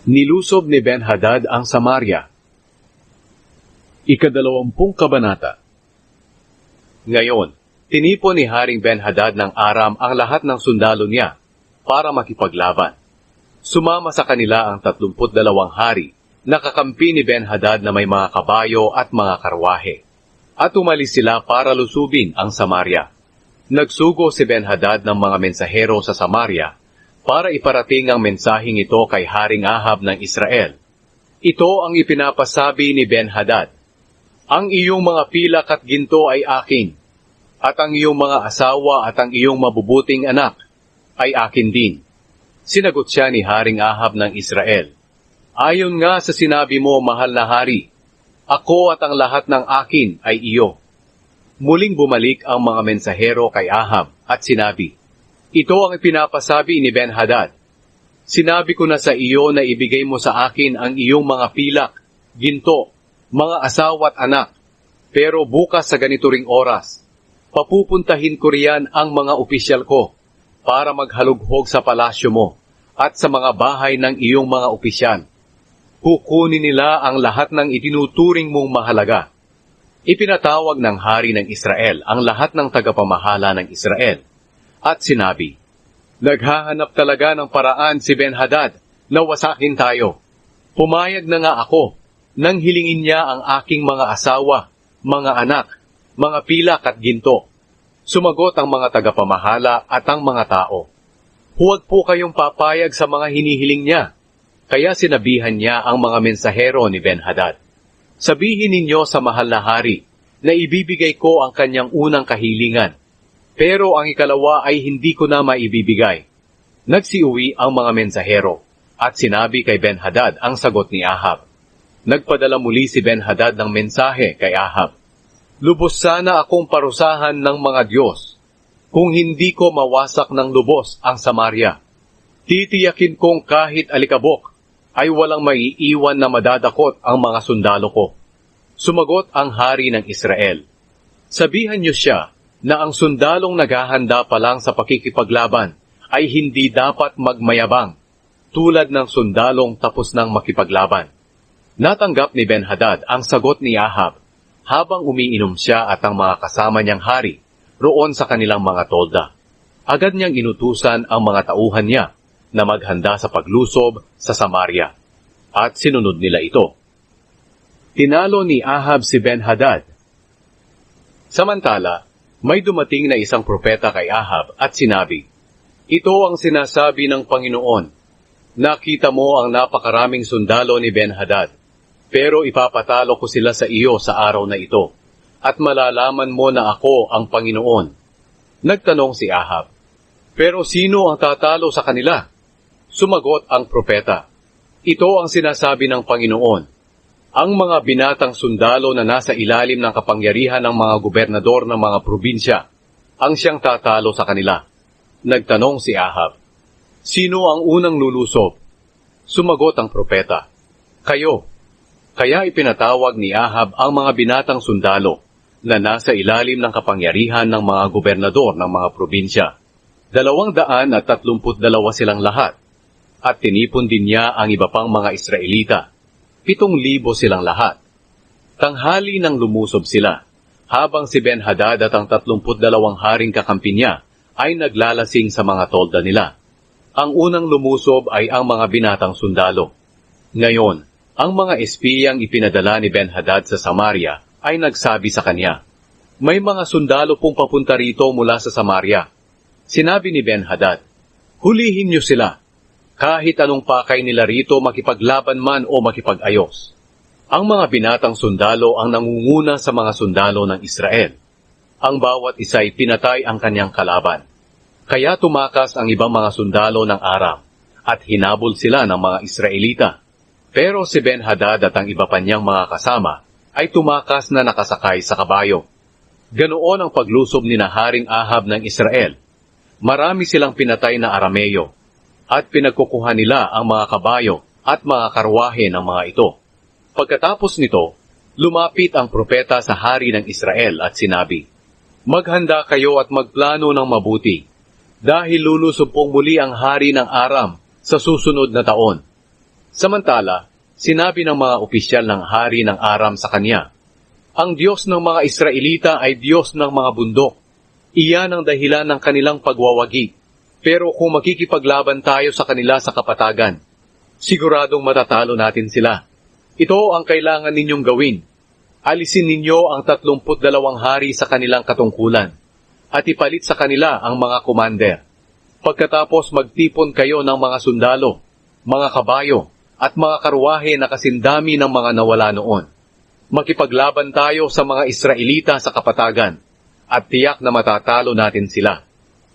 Nilusob ni Ben-Hadad ang Samaria. Ika-20 kabanata. Ngayon, tinipon ni Haring Ben-Hadad ng Aram ang lahat ng sundalo niya para makipaglaban. Sumama sa kanila ang 32 hari na kakampi ni Ben-Hadad na may mga kabayo at mga karwahe. At umalis sila para lusubin ang Samaria. Nagsugo si Ben-Hadad ng mga mensahero sa Samaria para iparating ang mensaheng ito kay Haring Ahab ng Israel. Ito ang ipinapasabi ni Ben-Hadad: "Ang iyong mga pilak at ginto ay akin, at ang iyong mga asawa at ang iyong mabubuting anak ay akin din." Sinagot siya ni Haring Ahab ng Israel: "Ayon nga sa sinabi mo, mahal na hari, ako at ang lahat ng akin ay iyo." Muling bumalik ang mga mensahero kay Ahab at sinabi, "Ito ang ipinapasabi ni Ben-Hadad. Sinabi ko na sa iyo na ibigay mo sa akin ang iyong mga pilak, ginto, mga asawa at anak. Pero bukas sa ganito ring oras, papupuntahin ko riyan ang mga opisyal ko para maghalughog sa palasyo mo at sa mga bahay ng iyong mga opisyal. Kukunin nila ang lahat ng itinuturing mong mahalaga." Ipinatawag ng hari ng Israel ang lahat ng tagapamahala ng Israel at sinabi, "Naghahanap talaga ng paraan si Ben-Hadad na wasakin tayo. Pumayag na nga ako nang hilingin niya ang aking mga asawa, mga anak, mga pilak at ginto." Sumagot ang mga tagapamahala at ang mga tao, "Huwag po kayong papayag sa mga hinihiling niya." Kaya sinabihan niya ang mga mensahero ni Ben-Hadad, "Sabihin ninyo sa mahal na hari na ibibigay ko ang kanyang unang kahilingan, pero ang ikalawa ay hindi ko na maibibigay." Nagsiuwi ang mga mensahero at sinabi kay Ben-Hadad ang sagot ni Ahab. Nagpadala muli si Ben-Hadad ng mensahe kay Ahab, "Lubos sana akong parusahan ng mga Diyos kung hindi ko mawasak ng lubos ang Samaria. Titiyakin kong kahit alikabok ay walang maiiwan na madadakot ang mga sundalo ko." Sumagot ang hari ng Israel, "Sabihan niyo siya na ang sundalong naghahanda pa lang sa pakikipaglaban ay hindi dapat magmayabang, tulad ng sundalong tapos nang makipaglaban." Natanggap ni Ben-Hadad ang sagot ni Ahab habang umiinom siya at ang mga kasama niyang hari roon sa kanilang mga tolda. Agad niyang inutusan ang mga tauhan niya na maghanda sa paglusob sa Samaria, at sinunod nila ito. Tinalo ni Ahab si Ben-Hadad. Samantala, may dumating na isang propeta kay Ahab at sinabi, "Ito ang sinasabi ng Panginoon, nakita mo ang napakaraming sundalo ni Ben-Hadad, pero ipapatalo ko sila sa iyo sa araw na ito, at malalaman mo na ako ang Panginoon." Nagtanong si Ahab, "Pero sino ang tatalo sa kanila?" Sumagot ang propeta, "Ito ang sinasabi ng Panginoon, ang mga binatang sundalo na nasa ilalim ng kapangyarihan ng mga gobernador ng mga probinsya ang siyang tatalo sa kanila." Nagtanong si Ahab, "Sino ang unang lulusob?" Sumagot ang propeta, "Kayo." Kaya ipinatawag ni Ahab ang mga binatang sundalo na nasa ilalim ng kapangyarihan ng mga gobernador ng mga probinsya. 232 silang lahat. At tinipon din niya ang iba pang mga Israelita. 7,000 silang lahat. Tanghali nang lumusob sila, habang si Ben-Hadad at ang 32 haring kakampi niya ay naglalasing sa mga tolda nila. Ang unang lumusob ay ang mga binatang sundalo. Ngayon, ang mga espiyang ipinadala ni Ben-Hadad sa Samaria ay nagsabi sa kanya, "May mga sundalo pong papunta rito mula sa Samaria." Sinabi ni Ben-Hadad, "Hulihin niyo sila. Kahit anong pakay nila rito, makipaglaban man o makipag-ayos." Ang mga binatang sundalo ang nangunguna sa mga sundalo ng Israel. Ang bawat isa ay pinatay ang kanyang kalaban. Kaya tumakas ang ibang mga sundalo ng Aram at hinabol sila ng mga Israelita. Pero si Ben-Hadad at ang iba pa niyang mga kasama ay tumakas na nakasakay sa kabayo. Ganoon ang paglusob ni Haring Ahab ng Israel. Marami silang pinatay na Arameyo, at pinagkukuha nila ang mga kabayo at mga karwahe ng mga ito. Pagkatapos nito, lumapit ang propeta sa hari ng Israel at sinabi, "Maghanda kayo at magplano ng mabuti, dahil lulusob pong muli ang hari ng Aram sa susunod na taon." Samantala, sinabi ng mga opisyal ng hari ng Aram sa kanya, "Ang Diyos ng mga Israelita ay Diyos ng mga bundok. Iyan ang dahilan ng kanilang pagwawagi. Pero kung makikipaglaban tayo sa kanila sa kapatagan, siguradong matatalo natin sila. Ito ang kailangan ninyong gawin. Alisin ninyo ang 32 hari sa kanilang katungkulan at ipalit sa kanila ang mga commander. Pagkatapos magtipon kayo ng mga sundalo, mga kabayo, at mga karwahe na kasindami ng mga nawala noon. Makipaglaban tayo sa mga Israelita sa kapatagan at tiyak na matatalo natin sila."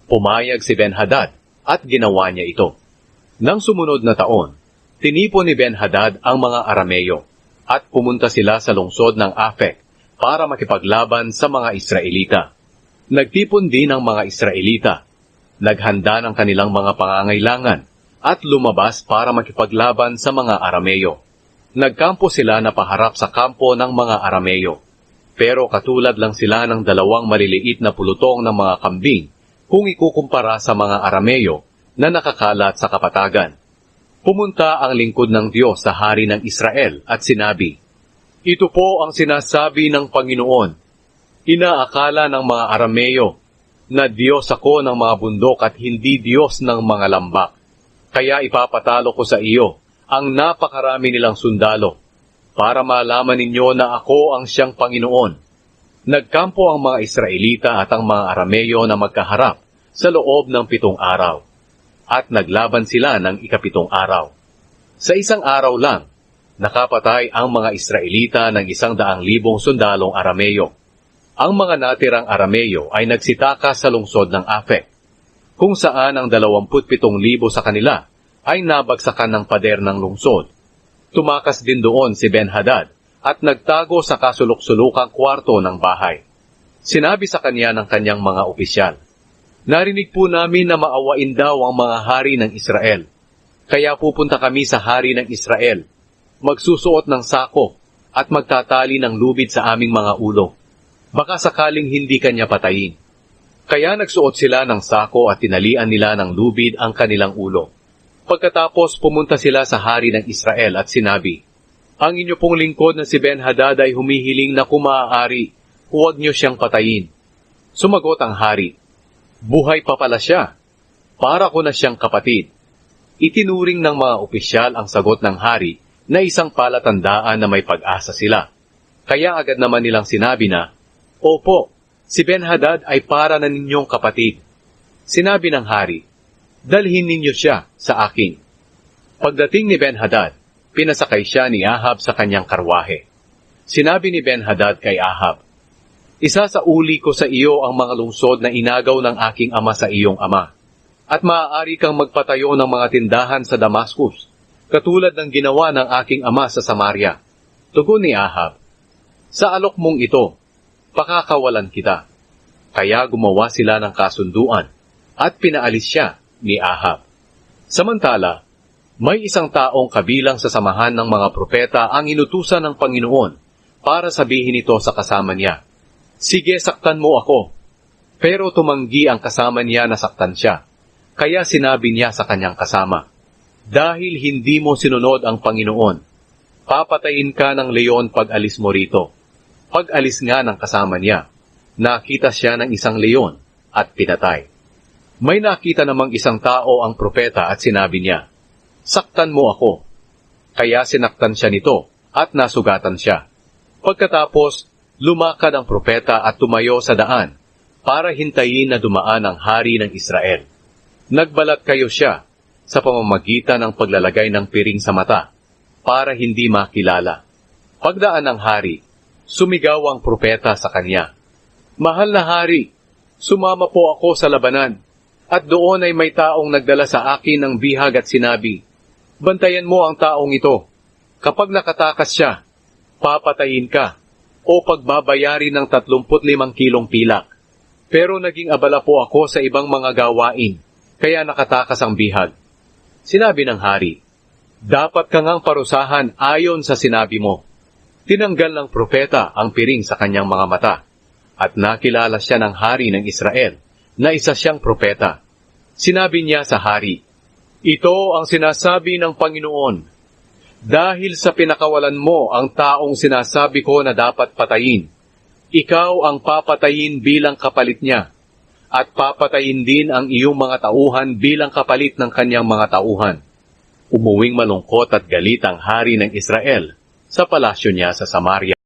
Pumayag si Ben-Hadad at ginawa niya ito. Nang sumunod na taon, tinipon ni Ben-Hadad ang mga Arameyo at pumunta sila sa lungsod ng Afek para makipaglaban sa mga Israelita. Nagtipon din ang mga Israelita. Naghanda ng kanilang mga pangangailangan at lumabas para makipaglaban sa mga Arameyo. Nagkampo sila na paharap sa kampo ng mga Arameyo. Pero katulad lang sila ng 2 maliliit na pulutong ng mga kambing kung ikukumpara sa mga Arameyo na nakakalat sa kapatagan. Pumunta ang lingkod ng Diyos sa hari ng Israel at sinabi, "Ito po ang sinasabi ng Panginoon. Inaakala ng mga Arameyo na Diyos ako ng mga bundok at hindi Diyos ng mga lambak. Kaya ipapatalo ko sa iyo ang napakarami nilang sundalo para malaman ninyo na ako ang siyang Panginoon." Nagkampo ang mga Israelita at ang mga Arameyo na magkaharap sa loob ng 7 araw. At naglaban sila ng ika-7 araw. Sa isang araw lang, nakapatay ang mga Israelita ng 100,000 sundalong Arameyo. Ang mga natirang Arameyo ay nagsitaka sa lungsod ng Afek, kung saan ang 27,000 sa kanila ay nabagsakan ng pader ng lungsod. Tumakas din doon si Ben-Hadad at nagtago sa kasulok-sulukang kwarto ng bahay. Sinabi sa kanya ng kanyang mga opisyal, "Narinig po namin na maawain daw ang mga hari ng Israel. Kaya pupunta kami sa hari ng Israel, magsusuot ng sako at magtatali ng lubid sa aming mga ulo. Baka sakaling hindi kanya patayin." Kaya nagsuot sila ng sako at tinalian nila ng lubid ang kanilang ulo. Pagkatapos pumunta sila sa hari ng Israel at sinabi, "Ang inyo pong lingkod na si Ben-Hadad ay humihiling na kung maaari, huwag niyo siyang patayin." Sumagot ang hari, "Buhay pa pala siya. Para ko na siyang kapatid." Itinuring ng mga opisyal ang sagot ng hari na isang palatandaan na may pag-asa sila. Kaya agad naman nilang sinabi na, "Opo, si Ben-Hadad ay para na ninyong kapatid." Sinabi ng hari, "Dalhin ninyo siya sa akin." Pagdating ni Ben-Hadad, pinasakay siya ni Ahab sa kanyang karwahe. Sinabi ni Ben-Hadad kay Ahab, "Isasauli ko sa iyo ang mga lungsod na inagaw ng aking ama sa iyong ama, at maaari kang magpatayo ng mga tindahan sa Damascus, katulad ng ginawa ng aking ama sa Samaria." Tugon ni Ahab, "Sa alok mong ito, pakakawalan kita." Kaya gumawa sila ng kasunduan at pinaalis siya ni Ahab. Samantala, may isang taong kabilang sa samahan ng mga propeta ang inutusan ng Panginoon para sabihin ito sa kasama niya, "Sige, saktan mo ako." Pero tumanggi ang kasama niya na saktan siya. Kaya sinabi niya sa kanyang kasama, "Dahil hindi mo sinunod ang Panginoon, papatayin ka ng leon pag alis mo rito." Pag alis nga ng kasama niya, nakita siya ng isang leon at pinatay. May nakita namang isang tao ang propeta at sinabi niya, "Saktan mo ako." Kaya sinaktan siya nito at nasugatan siya. Pagkatapos, lumakad ang propeta at tumayo sa daan para hintayin na dumaan ang hari ng Israel. Nagbalat kayo siya sa pamamagitan ng paglalagay ng piring sa mata para hindi makilala. Pagdaan ng hari, sumigaw ang propeta sa kanya, "Mahal na hari, sumama po ako sa labanan." At doon ay may taong nagdala sa akin ng bihag at sinabi, "Bantayan mo ang taong ito. Kapag nakatakas siya, papatayin ka o pagbabayarin ng 35 kilong pilak." Pero naging abala po ako sa ibang mga gawain, kaya nakatakas ang bihag. Sinabi ng hari, "Dapat ka ngang parusahan ayon sa sinabi mo." Tinanggal ng propeta ang piring sa kanyang mga mata, at nakilala siya ng hari ng Israel na isa siyang propeta. Sinabi niya sa hari, "Ito ang sinasabi ng Panginoon, Dahil sa pinakawalan mo ang taong sinasabi ko na dapat patayin, ikaw ang papatayin bilang kapalit niya, at papatayin din ang iyong mga tauhan bilang kapalit ng kanyang mga tauhan. Umuwing malungkot at galit ang hari ng Israel sa palasyo niya sa Samaria.